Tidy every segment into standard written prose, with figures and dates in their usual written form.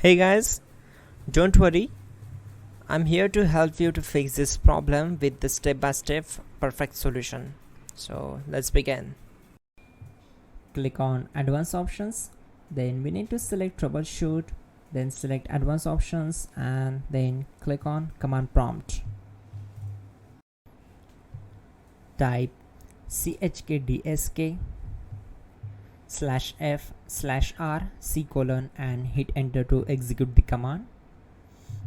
Hey guys, don't worry, I'm here to help you to fix this problem with the step-by-step perfect solution. So let's begin. Click on advanced options, then we need to select troubleshoot, then select advanced options and then click on command prompt. Type chkdsk/f/r:" and hit enter to execute the command.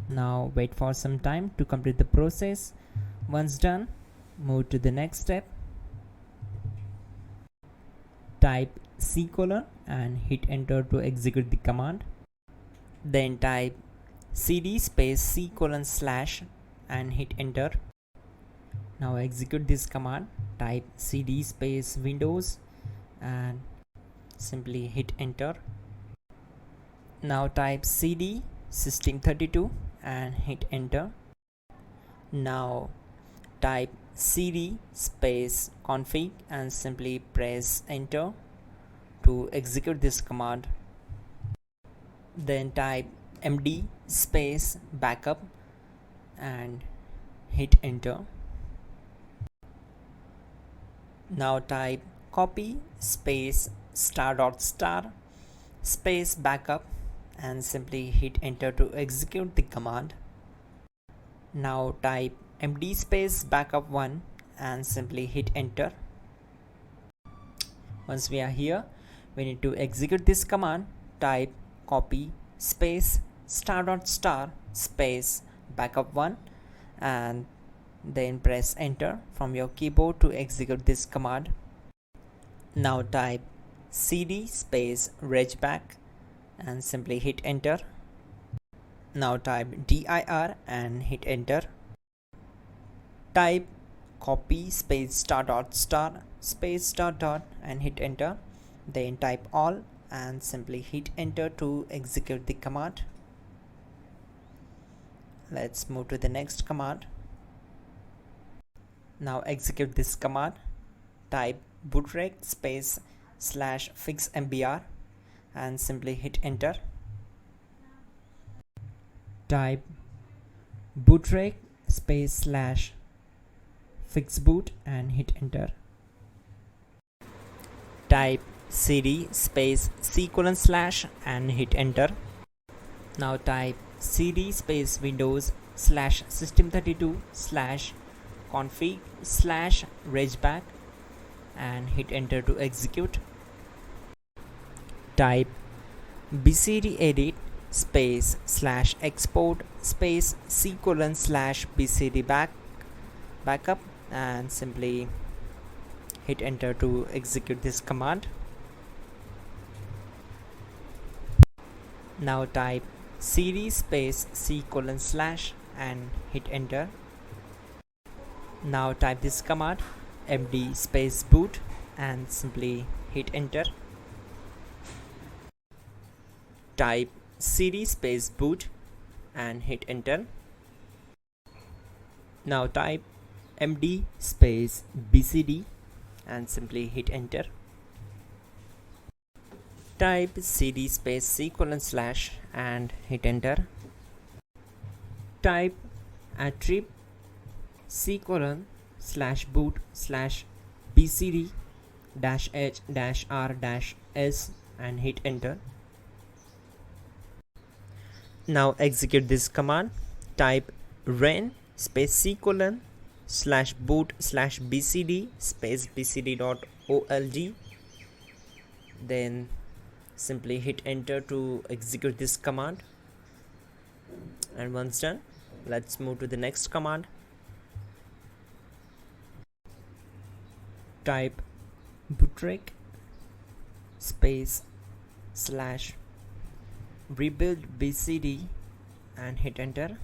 Now wait for some time to complete the process. Once done, move to the next step. Type C:" and hit enter to execute the command. Then type cd space C:// and hit enter. Now execute this command. Type cd space Windows and simply hit enter. Now type cd system32 and hit enter. Now type cd space config and simply press enter to execute this command. Then type md space backup and hit enter. Now type copy space *** space backup and simply hit enter to execute the command. Now type md space backup1 and simply hit enter. Once we are here, we need to execute this command. Type copy space ** space backup1 and then press enter from your keyboard to execute this command. Now type cd space regback and simply hit enter. Now type dir and hit enter. Type copy space ** space ... and hit enter. Then type all and simply hit enter to execute the command. Let's move to the next command. Now execute this command. Type bootrec space /fixmbr and simply hit enter. Type bootrec space /fixboot and hit enter. Type cd space C:/ and hit enter. Now type cd space Windows /system32 /config/regback and hit enter to execute. Type bcdedit space /export space C:/ bcd backup and simply hit enter to execute this command. Now type cd space C:/ and hit enter. Now type this command md space boot and simply hit enter. Type cd space boot and hit enter. Now type md space bcd and simply hit enter. Type cd space C:/ and hit enter. Type attrib C:/boot/bcd-h-r-s and hit enter. Now execute this command. Type ren space C:/boot/bcd space bcd.old. Then simply hit enter to execute this command. And once done, let's move to the next command. Type bootrec space /rebuildbcd and hit enter.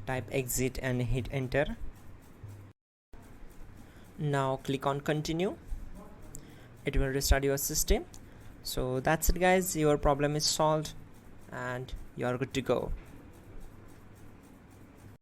Type exit and hit enter. Now click on continue. It will restart your system. So that's it guys, your problem is solved and you are good to go.